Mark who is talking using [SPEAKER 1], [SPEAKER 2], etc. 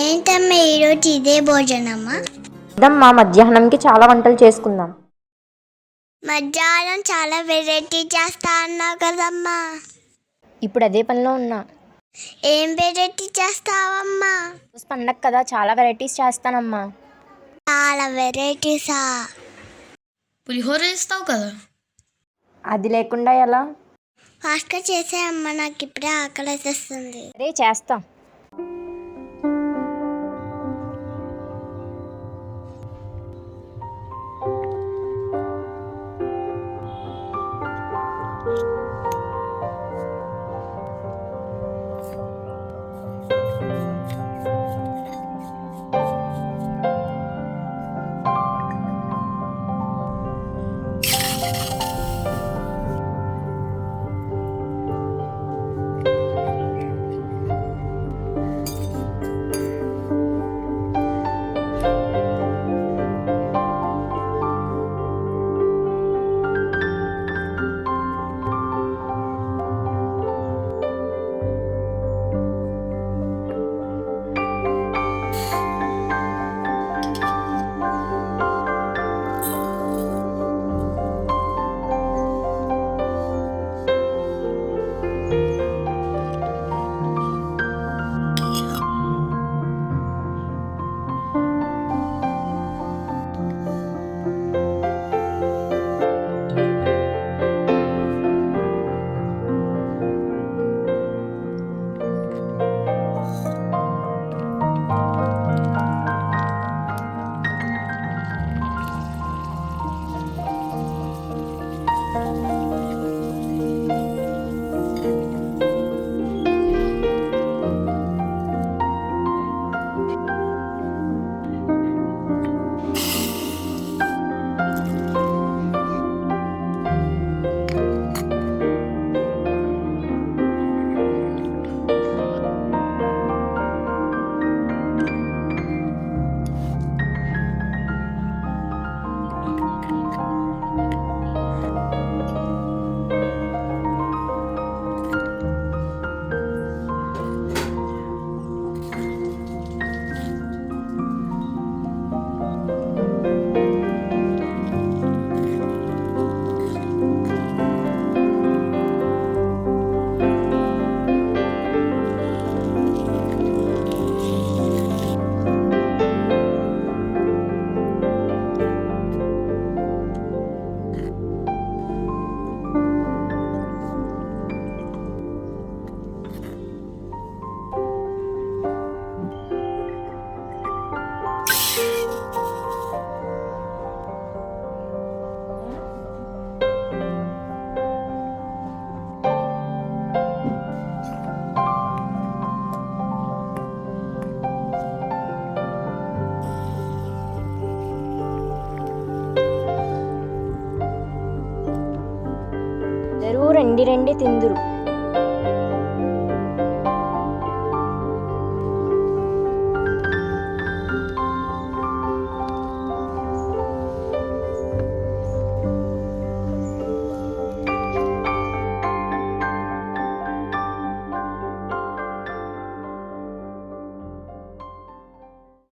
[SPEAKER 1] ఏంటమ్మా ఈరోజు ఇదే భోజనమ్మా?
[SPEAKER 2] ఇదమ్మా మధ్యాహ్నంకి చాలా వంటలు చేసుకుందాం.
[SPEAKER 1] మధ్యాహ్నం చాలా వెరైటీ చేస్తా అన్నావు కదమ్మా.
[SPEAKER 2] ఇప్పుడు అదే పనిలో ఉన్నా.
[SPEAKER 1] ఏం వెరైటీ చేస్తావమ్మా?
[SPEAKER 2] పండగ కదా, చాలా వెరైటీస్ చేస్తానమ్మా.
[SPEAKER 1] చాలా వెరైటీసా?
[SPEAKER 3] పులిహోర చేస్తావు కదా.
[SPEAKER 2] అది లేకుండా ఎలా?
[SPEAKER 1] ఫాస్ట్గా చేసేయమ్మా, నాకు ఇప్పుడే ఆకలి వేసేస్తుంది.
[SPEAKER 2] అరే చేస్తా. రండి రండి తిందురు.